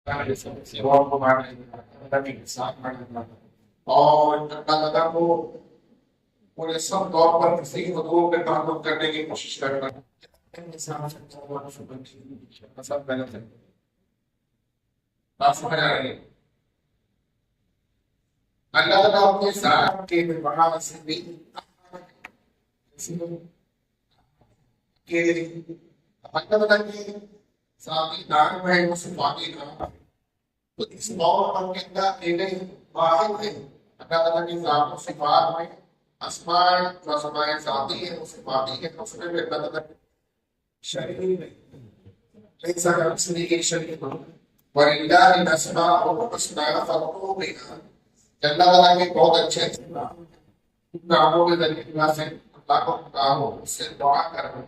سیواؤں کو بانٹنے کا، اللہ تعالیٰ کے ساتھ بانٹنے کا، اور اللہ تعالیٰ کو پورے سب طور پر کسی حقوق پہ تعلق کرنے کی کوشش کرنا انسان سے سب غلط ہے. بات سمجھ آ رہی ہے؟ اللہ تعالیٰ اپنے ساتھ کے وہاں سے بھی کہ اللہ تعالیٰ کے ساتھی نام ہے وہ صفاتی نام، تو اس طور پر کے اندر ایک واحد ہے. اللہ تعالیٰ کی ذات و صفات میں اسماء جو اسماء ذاتی ہے وہ صفاتی ہے، اس میں بھی اللہ تعالیٰ شریک نہیں. ليس كمثله شيء ولله الاسماء الحسنى فادعوه بها. اللہ تعالیٰ کے بہت اچھے ناموں کے ذریعے سے اللہ کو پکارو، اس سے دعا کرو.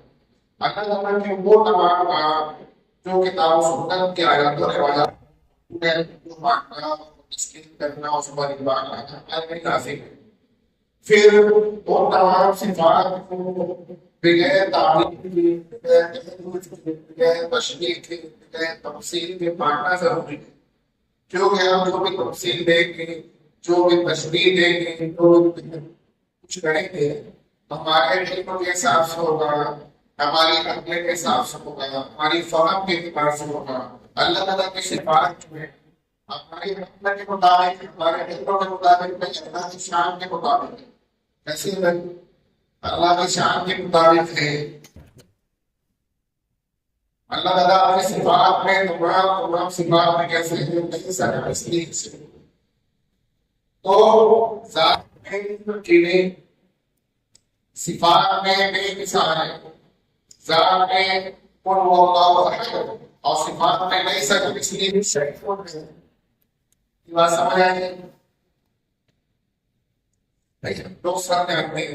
اللہ تعالیٰ کے وہ تمام کام جو کتاب و سنت کے آیاتوں نے واضح ماننا، تسلیم کرنا، اس پر ایمان لانا ہمارے لازم ہے. پھر وہ تمام صفات کو بغیر تعریف کے، بغیر تشریح کے، بغیر تفصیل کے ماننا ضروری ہے. کیونکہ ہم جو بھی تفصیل دیں گے، جو بھی تشریح دیں گے، جو کچھ کریں گے، ہمارے علم کے حساب سے ہوگا، ہماری عقل کے حساب سے ہوگا، ہماری فہم کے اعتبار سے ہوگا. اللہ تعالیٰ کی صفات میں ہماری عقل کے مطابق، ہمارے علم کے مطابق، اللہ کی شان کے مطابق کیسے اللہ کی شان کے مطابق ہے. اللہ تعالیٰ اپنی صفات میں تمام صفات میں کیسے ہے نہیں سارا اس لیے سے تو ذات میں چیزیں صفات میں بے مثال ہے. ذات میں قل هو اللہ احد اور صفات میں نہیں سکتا اس لیے شریک ہے. یہ بات سمجھ آئی؟ لوگ سامنے آتے ہیں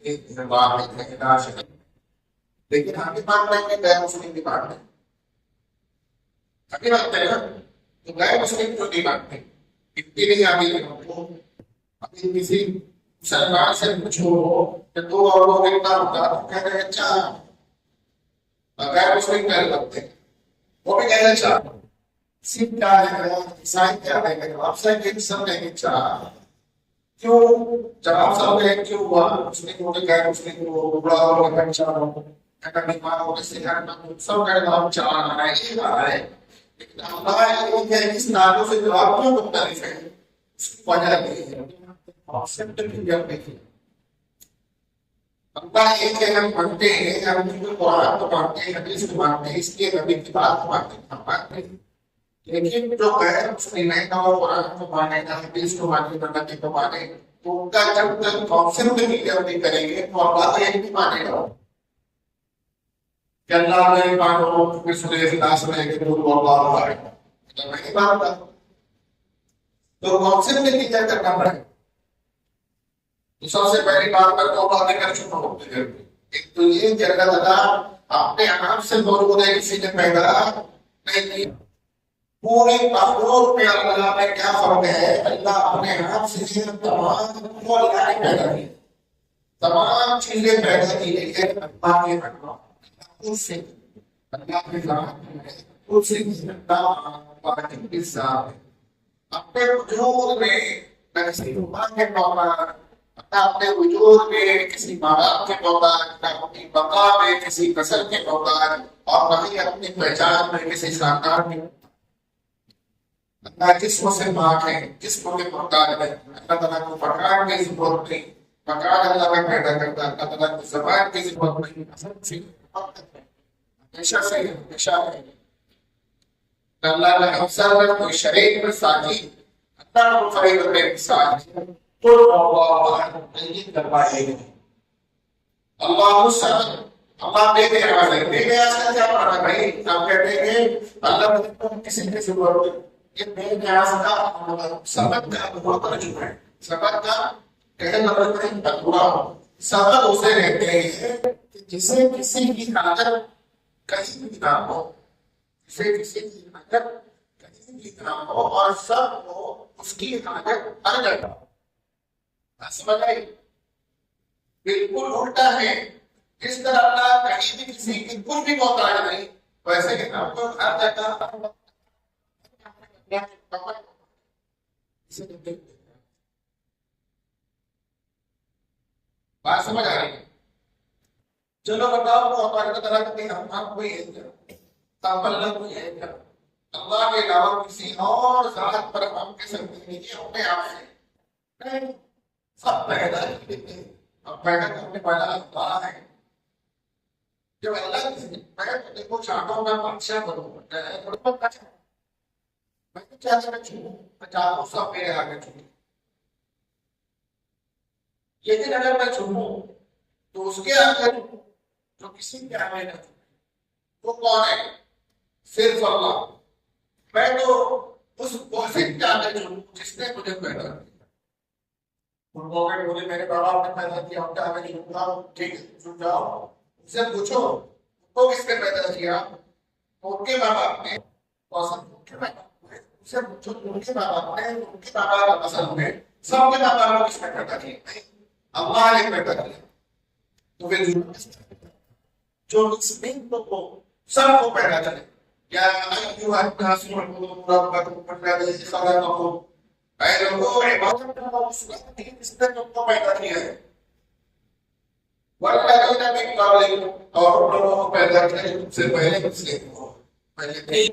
اللہ واحد ہے لا شریک، لیکن ہم بھی مانتے ہیں کہ غیر مسلم بھی مانتے ہیں. ہم بھی مانتے ہیں نا، تو غیر مسلم جو نہیں مانتے اتنی نہیں آگے کو ابھی کسی مسلمان سے پوچھو کہ تو اور وہ کتنا ہوتا تو کہہ رہے اچھا. غیر مسلم کہنے لگتے ہیں، وہ بھی کہہ رہے اچھا. سکھ کیا ہے، عیسائی کیا ہے، آپ سے کہ سب کہیں اچھا. کیوں جب آپ سب کہیں کیوں ہوا مسلم کو غیر مسلم کو بڑا ہو گیا اچھا ہو بیمار ہو کسی سب کہنے آپ چاہ رہا ہے یہ رہا ہے. لیکن اللہ یہ ہے اس ناموں سے جواب کیوں مختلف ہے، اس کی وجہ یہ ہے کانسیپٹ کلیئر نہیں. اللہ یہ کہ ہم مانتے ہیں، ہم قرآن کو مانتے ہیں، حدیث کو مانتے ہیں، اس لیے نبی کی بات کو مانتے ہیں، ہم مانتے ہیں. لیکن جو غیر مسلم ہے نہ وہ قرآن کو مانے نہ حدیث کو مانے نہ نبی کو مانے، تو ان کا جب تک کانسیپٹ کلیئر نہیں کریں گے تو اللہ یہ نہیں مانے گا کہ اللہ نے مانو پھر سورہ اخلاص میں کہ وہ اللہ ہے تو نہیں مانتا. تو کانسیپٹ کلیئر کرنا پڑے. تو سب سے پہلی بات پر تو باتیں کر چکا ہوں. ایک تو یہ کہ اللہ تعالیٰ اپنے آپ سے موجود ہے، کسی نے پیدا نہیں کیا. پورے مخلوق میں اللہ میں کیا فرق ہے، اللہ اپنے آپ سے تمام کو اللہ نے پیدا کی، تمام چیزیں پیدا کی ہے اللہ کے خود سے. اللہ کے خود سے اپنے وجود میں کسی ماں کے موقع، اپنے وجود میں کسی ماں باپ کے موقع، اپنی بقا میں کسی نسل کے موقع، اور وہیں اپنی پہچان میں کسی خاندان میں. اللہ جسم سے پاک ہے، جسم کے محتاج ہے. اللہ تعالیٰ کو مکان کی ضرورت نہیں، مکان اللہ کا پیدا کرتا ہے. اللہ تعالیٰ کو زبان کی ضرورت نہیں، ہمیشہ سے ہمیشہ ہے. اللہ نے افسر میں کوئی شریک میں ساتھی اللہ کو فرید میں ساتھی تو اللہ نہیں کر پائے گا. اللہ سب اللہ بے نیاز ہے. بے نیاز کا کیا مانا بھائی؟ آپ کہتے ہیں اللہ کو کسی کی ضرورت ہے. یہ بے نیاز کا سبق کا بہت ترجمہ ہے. سبق کا کہنے مطلب ہے تقوا. سبق اسے کہتے ہیں جسے کسی کی حاجت کہیں بھی نہ ہو، جسے کسی کی حاجت کہیں بھی نہ ہو اور سب کو اس کی حاجت ہر جگہ. سمجھ آئی؟ بالکل الٹا ہے. جس طرح اللہ کہیں بھی کسی کی کچھ بھی محتاج نہیں، ویسے کہ آپ کو ہر جگہ بات سمجھ آ رہی ہے؟ چلو بتاؤ تو ہمارے طرح کی ہم کوئی ہے کیا؟ اللہ کوئی ہے کیا؟ اللہ کے علاوہ کسی اور ذات پر ہم کے سکتے نہیں کہ اپنے آپ سے نہیں، سب پیدا کیے تھے، اب پیدا کرنے والا اللہ ہے۔ جب اللہ میں دیکھو چاہتا ہوں میں بادشاہ کروں میں تو چاہتا میں چھوڑوں، میں چاہتا ہوں سب میرے آگے چھوڑوں، لیکن اگر میں چھوڑوں تو اس کے آگے جو کسی کے آگے نہ وہ کون ہے؟ صرف اللہ۔ میں تو اس واحد کے آگے چھوڑوں جس نے مجھے پیدا کیا۔ ان کو اگر بولے میرے بابا نے پیدا کیا ان کے آگے چھوڑوں گا، ٹھیک ہے چھوڑ جاؤ، ان سے پوچھو تو کس نے پیدا کیا؟ ان کے ماں باپ نے اسے پوچھو ان کے ماں باپ نے، ان کے ماں باپ اصل میں سب کے ماں باپ کس نے پیدا کیا؟ اللہ نے پیدا کیا۔ تو پھر جو اس دن کو سب کو پیدا کرے یا ایوہ الناس اعبدوا ربکم الذی خلقکم، اے لوگوں عبادت کرو اس جس نے تم کو پیدا کیا ہے، والذین من قبلکم، اور لوگوں کو پیدا کیا ہے تم سے پہلے مسلم ہو، پہلے تھے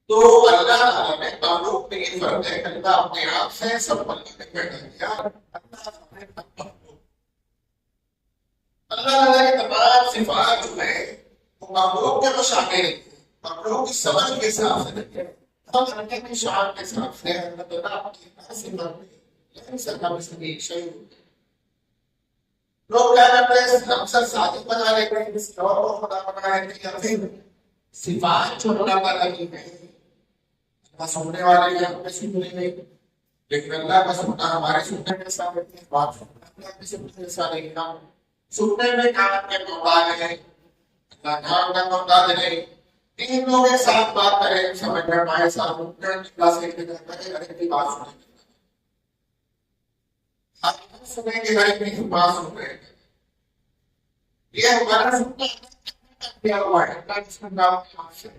تو اللہ تعالیٰ نے تعلق میں یہ فرق ہے کہ اللہ اپنے آپ سے سب اللہ نے پیدا کیا۔ اللہ تعالیٰ کی تمام صفات جو ہے وہ مخلوق کے مشابہ نہیں ہے، مخلوق کی سمجھ کے حساب سے نہیں ہے، ہم اللہ کی شان کے حساب سے اللہ تعالیٰ کی صفات میں لیکن کمثلہ شیء۔ لوگ کیا کرتے ہیں اکثر صادق بنا لیتے ہیں کسی اور کو خدا بنا لیتے ہیں، یا پھر صفات جو اللہ تعالیٰ کی ہے اللہ سننے والے یا ہمیں سننے میں، لیکن اللہ کا سننا ہمارے سننے کے ساتھ ہے، بات سننا اللہ کے سننے کے ساتھ ہے، ہم سننے میں کام کے محتاج ہیں، اللہ کام کا محتاج نہیں۔ تین لوگ ایک ساتھ بات کریں سمجھ میں پائے ساتھ کلاس ایک جاتا ہے ہر ایک کی بات سنیں گے، ہم سنیں گے ہر ایک کی بات سن رہے ہیں، یہ ہمارا سننا کیا ہوا ہے اللہ جس کا نام ہے،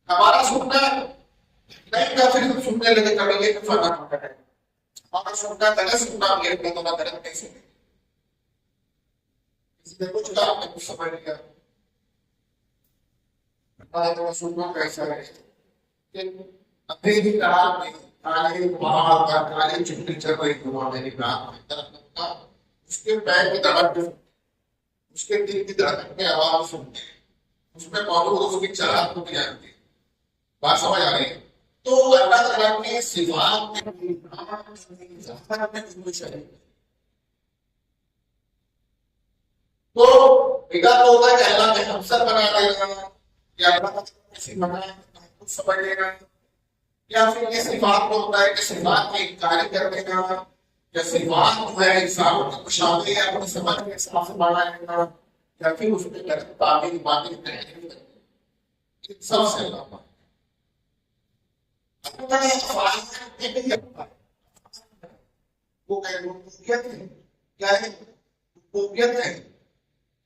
ہمارا سننا نہیں کا پھر سننے لگے کبھی یہ فرق ہوتا ہے، ہمارا سننا غلط سننا بھی ہے تو غلط نہیں سنے، کسی نے کچھ کہا میں کچھ سمجھ لیا، اللہ تعالیٰ سننا کیسا ہے کہ اندھیری رات میں کالے پہاڑ کا کالی چٹی چل رہی ہوا میری رات میں درخت کا، اس کے پیر کی دھڑک اس کے دل کی دھڑکن میں آواز سنتے ہیں، اس میں موجود اس کی چراغ کو بھی آتی ہے، بات سمجھ آ رہی ہے؟ تو اللہ تعالیٰ کی صفات تو ادا تو ہوگا کہ اللہ نے ہم سب بنا دے گا یا اللہ کسی بنایا کچھ سمجھ لے گا، یا پھر یہ صفات کو ہوتا ہے کہ صفات میں انکار کر دے گا، یا صفات جو ہے انسانوں کی مشابہ ہے اپنی سمجھ کے حساب سے بنا لے گا، یا پھر اس میں غلط تعبیر باتیں نہیں کرے، سب سے اللہ وہ ربوبیت ہے، کیا ہے؟ ربوبیت ہے،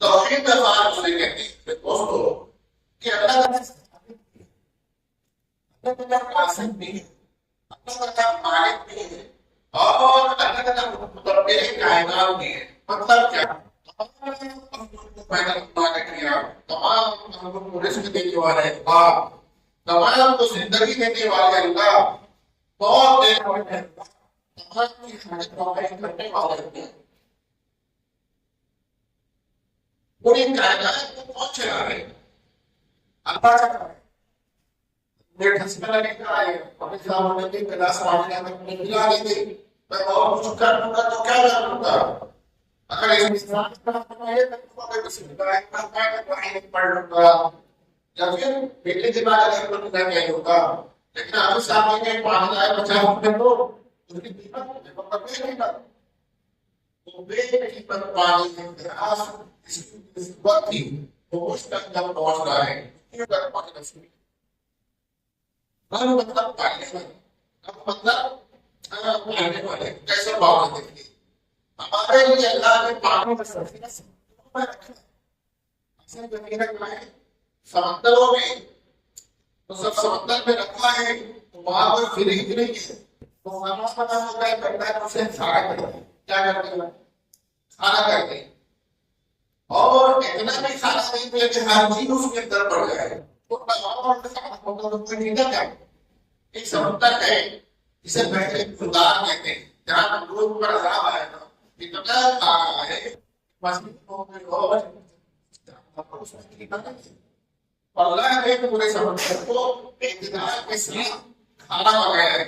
توحید افعال اسے کہتے ہیں دوستو کہ اللہ تعالیٰ قاسم بھی ہے، اللہ تعالیٰ مالک بھی ہے، اور اللہ تعالیٰ مدبر کائنات بھی ہے۔ مطلب کیا؟ تمام کو پیدا کرنے کیا، تمام کو رزق دینے والا ہے اللہ، تمام کو زندگی دینے والے اللہ، بہت دینے والے اللہ، تمام کی خدمت کرنے والے اللہ، پوری کائنات کو کون چلا رہے ہیں؟ اللہ چلا رہے ہیں۔ میرے حسب اللہ نے کہا ہے اپنے صاحب نے کلاس واجنہ میں ملا لیتے میں اور کچھ کر دوں گا تو کیا کر دوں گا؟ اگر اس مسئلہ ہے تو اگر کسی میں پڑھ لوں گا یا پھر بیٹے دماغ اگر پر نہ کہیں ہوگا، لیکن آپ صاحب نے 5050 روپے دو اس کی قیمت میں مطلب نہیں گا، تو بے قیمت پانی گراس اس وقت ہی وہ اس تک جب پہنچ رہا ہے یہ کر پانی نصیب مطلب پانی مطلب پانی والے کیسے باؤ دیکھیے ہمارے لیے اللہ نے پانی کا سفینہ رکھا، سمندروں میں تو سب سمندر میں رکھا ہے تو وہاں پر فریج نہیں ہے تو وہاں پتا ہوتا ہے کرتا ہے اسے کھانا کرتے ہیں کیا کرتے ہیں کھانا کرتے ہیں اور اتنا بھی کھانا نہیں ملے کہ ہر چیز اس کے اندر پڑ جائے ایک سمندر ہے جسے پہلے خدار کہتے ہیں جہاں لوگ پر عذاب آیا تھا اتنا کھانا ہے اللہ نے پورے سمندر کو اقتدار کے ساتھ کھانا پکایا ہے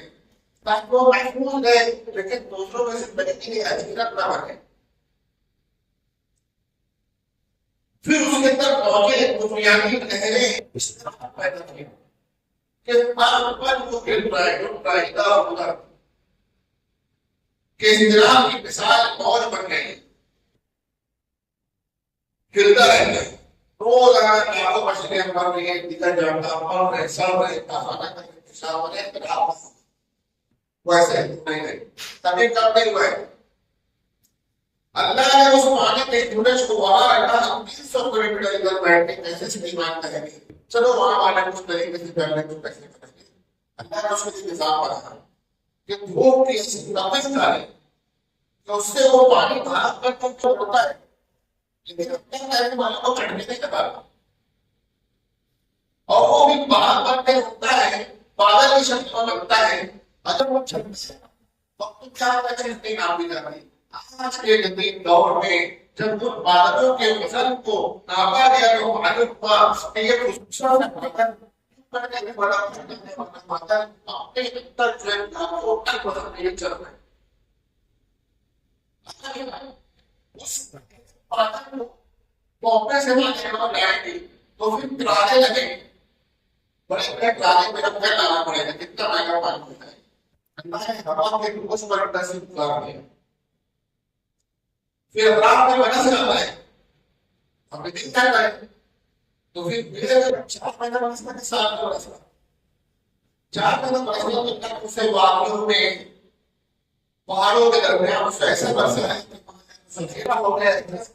تاکہ وہ محفوظ رہے لیکن دوسروں میں سے بچنے کی حقیقت نہ بنے پھر اس کے اندر پہنچے بنیادی لہریں اس طرح پیدا کی کہ پل پل کو گر رہا ہے ادھر ادھر کہ انجرام کی مثال اور بن گئی ہلتا رہتا ہے روز اگر لاکھوں مچھلیاں مر رہی ہیں دکھا جاتا اور ایسا کھانا ویسے نہیں گئی تبھی کب نہیں ہوئے اللہ نے اس پانی کے جھوٹے کو وہاں رکھا ہم 300 کلو میٹر ادھر بیٹھ کے کیسے سے ایمان کریں گے چلو وہاں والے کچھ طریقے سے کرنے کو کیسے کریں گے اللہ نے اس کو نظام بنایا کہ دھوپ کی ایسی نفس ڈالے کہ اس سے وہ پانی بھاگ کر تو چھوڑتا ہے لیکن اپنے کہنے والوں کو چڑھنے نہیں لگا اور وہ بھی باہر بن کے ہوتا ہے بادل کی شکل میں لگتا ہے اگر وہ چھت سے وقت کیا ہوتا ہے اتنی نام بھی کر رہی آج کے جدید دور میں جب ان بادلوں کے وزن کو ناپا گیا تو معلوم ہوا کہ یہ خوبصورت بادل کرنے کے بڑا بادل اپنے اندر جو ہے ٹوٹل بدل نہیں چل رہے اس بادل کو موقع سے وہ لائیں گے تو پھر پرانے لگے بڑے بڑے پرانے میں جب لانا پڑے گا کتنا مہنگا پانی ہوتا ہے اللہ نے ہوا کے اس پر تصدیق کر دیا پھر رات میں بنا سے آتا ہے ہم نے دن کرتا ہے تو پھر میرے 4 مہینہ برسنا کے ساتھ برسنا 4 مہینہ برسنا تو تک اسے واقعوں میں پہاڑوں کے درمیان اس ایسا برسا ہے سفیرہ ہو گیا جس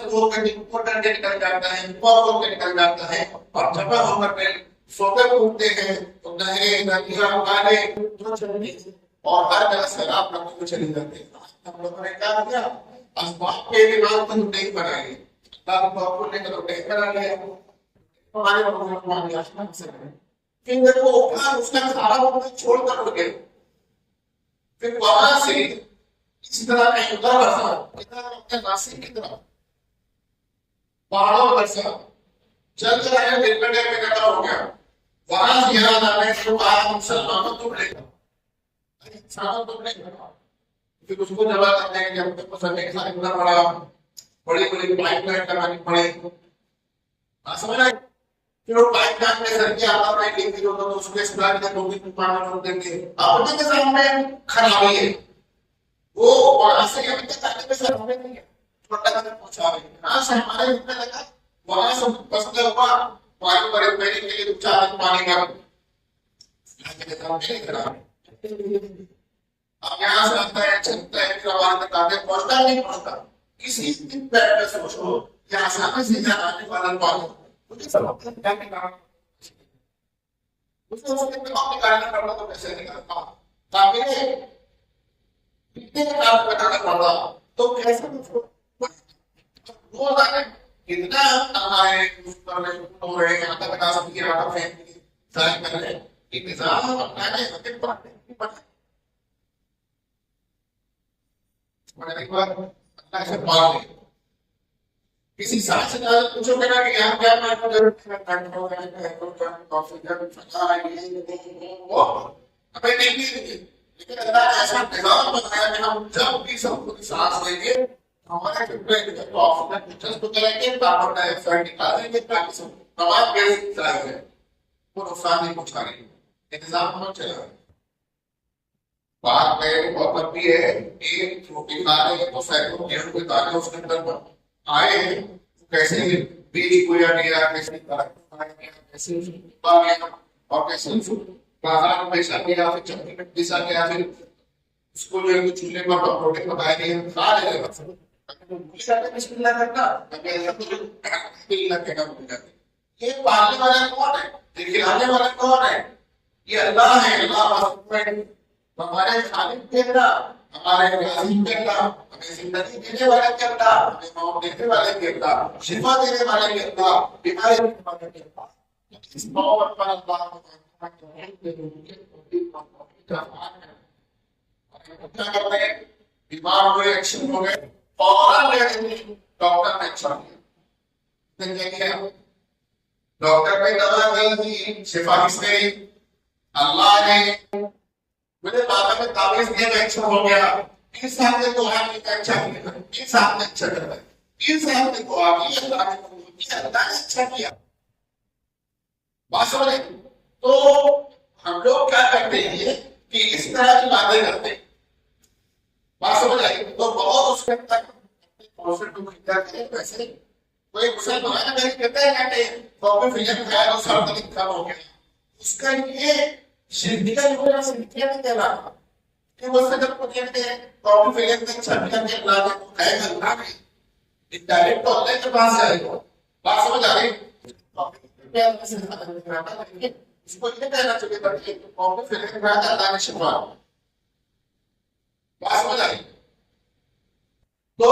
لوگ کا ڈپورٹر کے نکل جاتا ہے پاور کے نکل جاتا ہے اور جگہ ہو کر سوتے پھوٹتے ہیں تو نہریں ندیاں گانے اور ہر جگہ سیلاب لوگوں کو چلی جاتے ہیں ہم لوگوں نے کیا کیا اسباب کے دماغ کو نہیں بنائے تاکہ باپو نے کلو نہیں بنا لیا ہمارے بابو ہمارے آسمان سے پھر دیکھو اوپر اس کا سارا وقت چھوڑ کر اڑ گئے پھر وہاں سے اسی طرح کا ادھر برسا ادھر اپنے ناسک کی طرف پہاڑوں برسا جلد رہے دل میں اکٹھا ہو گیا وہاں سے یاد آ گئے کہ آج مسلمانوں تو لے گا انسانوں تو لے گا پھر اس کو جواب کرتے ہیں کہ ہم کو سمجھنے کے ساتھ اتنا بڑا بڑی بڑی پائپ لائن کرانی پڑے سمجھ رہے پھر وہ پائپ لائن میں سر کی آتا ہے کہ جو تو اس کے سپلائی کے لوگ بھی پانا چھوڑ دیں گے اپنے کے سامنے خرابی ہے وہ وہاں سے ابھی تک آنے میں سر ہمیں نہیں ہے چھوٹا سا پہنچا رہے ہیں یہاں سے ہمارے اتنے لگا وہاں سے بستے ہوا پانی بڑے پہنے کے لیے 4 دن پانی کا اب یہاں سے آتا ہے چلتا ہے پھر آواز میں تاکہ پہنچتا نہیں پہنچتا کسی دن پیر میں سوچو یا آسانی سے جانا آنے والا پانو مجھے سب کیا نکالنا اس کو سب نکالنا کرنا تو کیسے نکالتا تاکہ کتنے کام بتانا پڑا تو کیسے وہ آنے کتنا ہمارے اس پر میں ہو رہے ہیں آتا بتا سب کی رہا ہے ظاہر کر رہے انتظام اپنا ہے حقیق پر اللہ سے پاک ہے کسی ساتھ سے پوچھو کہ یہاں کیا میں کو ضرورت ہے کنٹرول ہے کافی ہمیں نہیں دی لیکن اللہ نے ایسا نظام بنایا کہ ہم جب بھی سب کو سانس لیں گے ہمارے فلٹر کو آکسیجن کو کریں گے کاربن ڈائی آکسائڈ نکالیں گے تاکہ سب تمام گیس ظاہر ہے وہ نقصان نہیں پہنچا رہی ہے نظام ہم چلا رہے باہر میں اوپر بھی ہے ایک روٹی کھا رہے ہیں تو سینکڑوں گیہوں کے دانے اس کے اندر آئے ہیں کیسے بیج بویا گیا کیسے کیسے گیا اور کیسے بازار میں پیسہ گیا پھر چٹنی میں پیسہ گیا پھر اس کو جو ہے چولہے پر روٹی پکائے گئے کھا رہے ہیں بسم اللہ کرنا کہنا بھول جاتے. یہ پالنے والا کون ہے؟ یہ کھلانے والا کون ہے؟ یہ اللہ ہے. اللہ ہمارے خالق کے اللہ، ہمارے رازق کے اللہ، ہمیں زندگی دینے والے کے اللہ، ہمیں موت دینے والے کے اللہ، شفا دینے والے کے اللہ، بیماری دینے والے کے اللہ. اس موت پر اللہ کیا کر رہے ہیں؟ بیمار ہوئے، ایکشن ہو گئے، فوراً ڈاکٹر نے اچھا کیا، ڈاکٹر نے دوا نہیں دی، شفا کس نے دی؟ اللہ نے. مجھے بابا میں تعویذ دیا میں اچھا ہو گیا، 20 سال میں دعا کی میں اچھا کیا، 20 سال میں اچھا کرتا ہے، 20 سال میں دعا کی اللہ نے قبول کیا، اللہ نے اچھا کیا. بات سمجھے؟ تو ہم لوگ کیا کرتے ہیں کہ اس طرح کی باتیں کرتے ہیں. بات سمجھ آئی؟ تو بہت اس وقت تک پروفٹ کو خریدا کریں. ویسے کوئی مسلمان اگر کہتا ہے کہ کافی فلم کھایا اور سر درد کم ہو گیا، اس کا یہ شرکی کا جو ہے شرکی نہیں کہنا کہ وہ صدر کو کہتے ہیں کافی فلم میں چھپیا کے اللہ نے کو کہے گا اللہ نہیں ڈائریکٹ اللہ کے پاس جائے گا. بات سمجھ آ رہی؟ اس کو یہ کہنا چاہیے تھا کہ کافی فلم کھایا تھا اللہ نے شفا. بات سمجھ آئی؟ تو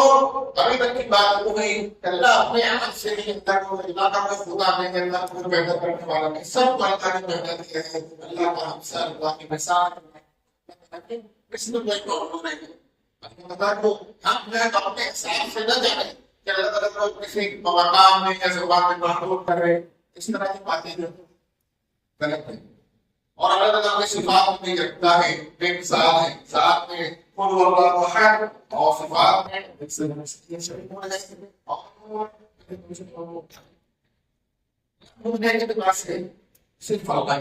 ابھی تک کی بات ہو گئی کہ اللہ اپنے عمل سے ہی اللہ کو اللہ کا خدا نے اللہ کو پیدا کرنے والا ہے، سب کو اللہ نے پیدا کیا ہے. اللہ کا ہم سے اللہ کے مثال اس میں کوئی پرابلم نہیں ہے. اللہ کو ہم جو ہے اپنے حساب سے نہ جانے کہ اللہ تعالیٰ کو کسی مقام میں یا زبان میں محدود کر رہے، اس طرح کی باتیں جو غلط ہیں. اور اللہ تعالیٰ اپنے صفات میں رکھتا ہے، بے مثال ہے. ذات میں قل هو الله احد اور صفات میں صرف اللہ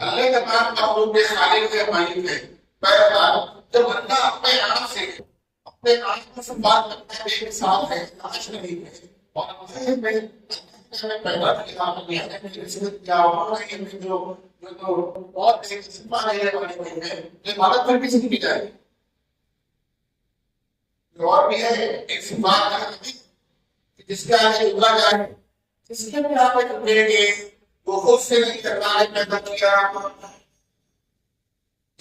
اللہ کا نام مخلوق کے خالق ہے، مالک ہے. جب بندہ اپنے آپ سے اپنے آپ سے بات کرتا ہے، بے مثال ہے، ناش نہیں ہے، اور پیدا کیا کیا جو بہت عبادت پر کسی کی جائے اور بھی ہے ایک صفات جس کے آگے اگا جائے، جس کے بھی آپ دیں گے وہ خود سے نہیں کرنا ہے پیدا کیا،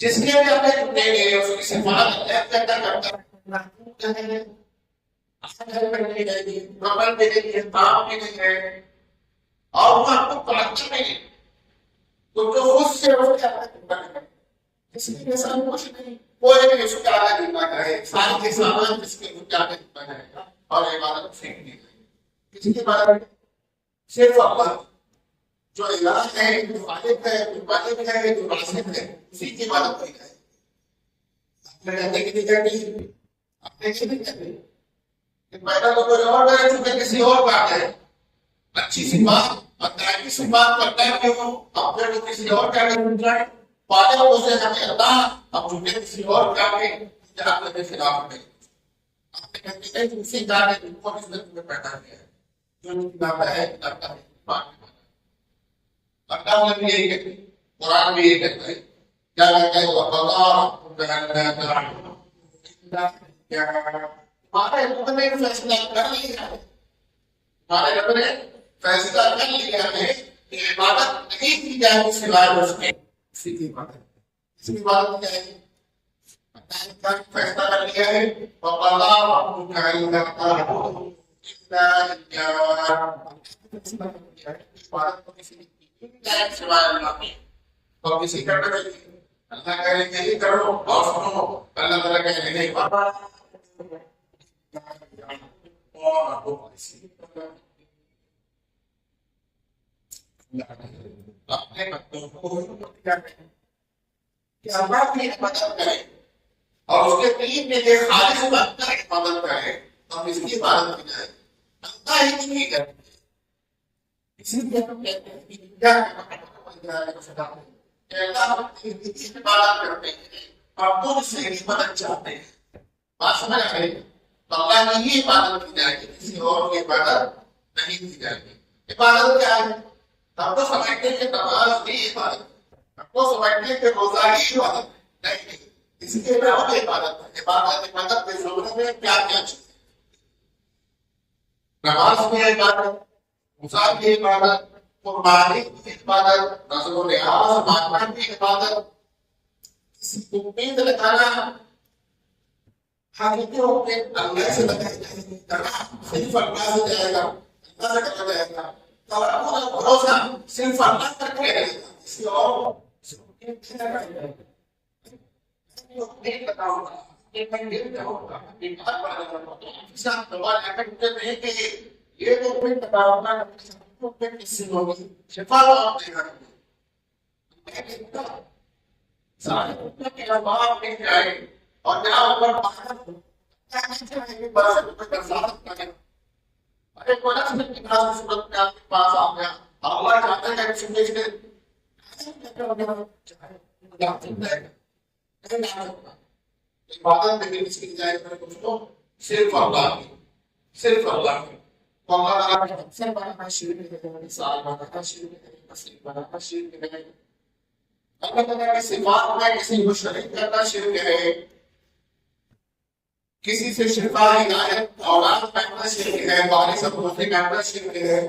جس کے بھی آپ دیں گے اس کی صفات پیدا کرتا ہے. اور وہ آپ کو پراچر میں نہیں تو جو خود سے وہ کیا اس کے ساتھ کچھ نہیں، کوئی بھی اس کا آگے نہیں بڑھا ہے، سال کے سامان جس کے کچھ آگے نہیں بڑھا ہے اور عبادت پھینک دی گئی. کسی کی عبادت صرف اللہ جو الہ ہے، جو خالق ہے، جو مالک ہے، جو رازق ہے، اسی کی عبادت کی جائے. اپنے رہنے کی نہیں کرنی، اپنے سے نہیں کرنی. پیدا تو کوئی اور ہے، چونکہ کسی اور بات ہے. اچھی سی بات بتائے، کسی بات کرتا ہے کہ وہ اپنے کو کسی اور کا نہیں جائے پانے ہو اسے ہمیں اللہ اب جھوٹے کسی اور کا نہیں جہاں کے خلاف میں آپ نے کہتے ہیں کہ اسی جانے جن کو اس دن میں پیدا کیا ہے جو کتاب ہے کتاب کا اللہ نے بھی یہی کہتے ہیں، قرآن بھی یہی کہتا ہے. کیا کہتا ہے ہمارے رب نے فیصلہ کر لیا ہے، ہمارے رب نے فیصلہ کر لیا ہے کہ عبادت نہیں کی جائے اس سوائے اس میں کسی کی عبادت. اس کی عبادت کیا ہے؟ فیصلہ کر لیا ہے اور کسی کرنے میں اللہ کہے کہ یہ کرو اور سنو، اللہ تعالیٰ کہے نہیں اپنے بندوں کو کیا کہیں کہ اللہ کی عبادت کریں اور اس کے دین میں یہ خالص بن کر عبادت کریں اور اس کی عبادت کی جائے. اللہ ہی نہیں کرتے، اسی لیے ہم کہتے ہیں کہ اللہ کی عبادت کرتے ہیں اور تم سے ہی مدد چاہتے ہیں. بات سمجھ آ گئی؟ اللہ کی ہی عبادت کی جائے گی، کسی اور کی عبادت نہیں کی جائے گی. عبادت کیا ہے؟ ہم تو سمجھتے ہیں کہ نماز بھی عبادت، ہم کو سمجھتے ہیں کہ روزہ ہی عبادت نہیں، اس کے علاوہ عبادت ہے۔ عبادت کے زمرے میں کیا کیا چیز؟ نماز کی عبادت، روزہ کی عبادت، قربانی کی عبادت، نظر و نیاز مانگنا کی عبادت، کسی کو امید لگانا، حقیقی امید اللہ سے لگائی جائے گی، صرف اللہ سے جائے گا، اللہ سے کہا جائے گا، توکل اور بھروسہ صرف اللہ پر کیا جائے گا، کسی اور سے امید نہیں لگائی جائے گی۔ امید لگاؤں گا، ایک امید لگاؤں گا، ایک بات بڑھاؤں گا، ساتھ سوال ایسا مجھے نہیں کہ یہ تو امید لگاؤں گا، کسی ہوگی شفا آپ دے گا، سارے کے جواب مل جائے اور جہاں اوپر ارے کوئی کے پاس آ گیا اللہ چاہتا ہے کہ عبادت میں بھی سیکھ جائے صرف اللہ کی، صرف اللہ کی، اللہ تعالیٰ سے بڑا شرک ہے، سال بڑا شرک ہے، مسیح بڑا شرک ہے، اللہ تعالیٰ کی صفات میں کسی کو شریک کرنا شرک ہے، کسی سے شفا ہدایت اولاد پہننا شرک ہے، وارث اور روزی پہننا شرک ہے،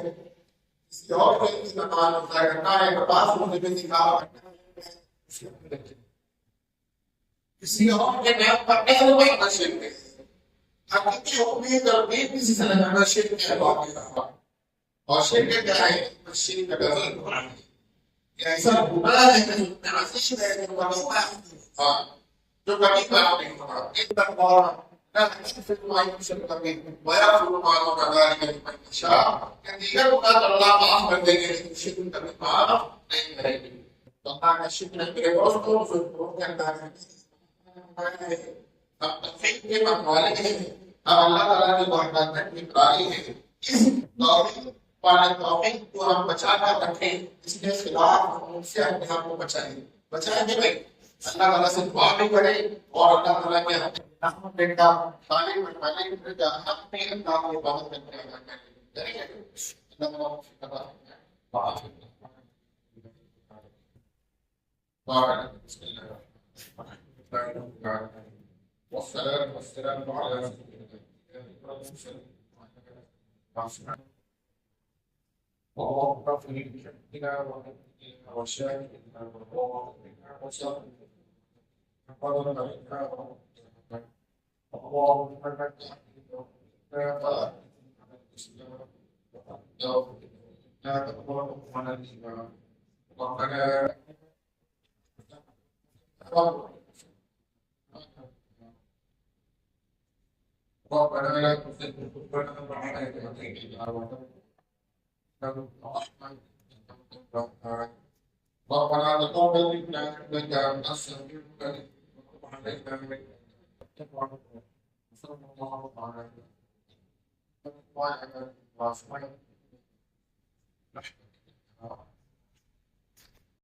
کسی اور کے استعمال ہوتا کرنا ہے، کپاس ہونے میں نکاح کسی اور کے نام پر اہل پہننا شرک ہے، حقیقی امید اور امید کسی سے لگانا شرک ہے، اور شرک کیا ہے؟ شرک کا غزل قرآن ہے، ایسا گناہ ہے کہ نازش ہے کہ جو کبھی بات نہیں ہوگا، ایک دفعہ نہ في المعيشة ويغفر ما دون ذلك لمن يشاء كثيرا وقال الله أخبر ذلك شرك بالمعروف نہیں کرے گی تو اللہ کا شکر ہے کہ دوستوں کو کرنا ہے اب تفیق کے مقالے ہیں اب اللہ تعالیٰ نے بہت تکلیف ڈالی ہے اس توفیق والے توفیق کو ہم بچا کر رکھیں، اس کے خلاف ہم سے اپنے آپ کو بچائیں گے بھائی اللہ تعالیٰ سے دعا بھی کرے اور اللہ تعالیٰ کے رحمت بیٹا تعلیم بٹھانے کے بیٹا اپنے اللہ کو بہت کریں والسلام والسلام على اللهم اغفر لنا ولنا وشاهدنا وقومنا وسلم اللهم انك لا تقبل من الايمان ربنا ربنا لا تزغ قلوبنا بعد إذ هديتنا ربنا تقبل منا إنك أنت السميع العليم وتب علينا إنك أنت التواب الرحيم صلى الله عليه وسلم وعلى آله وصحبه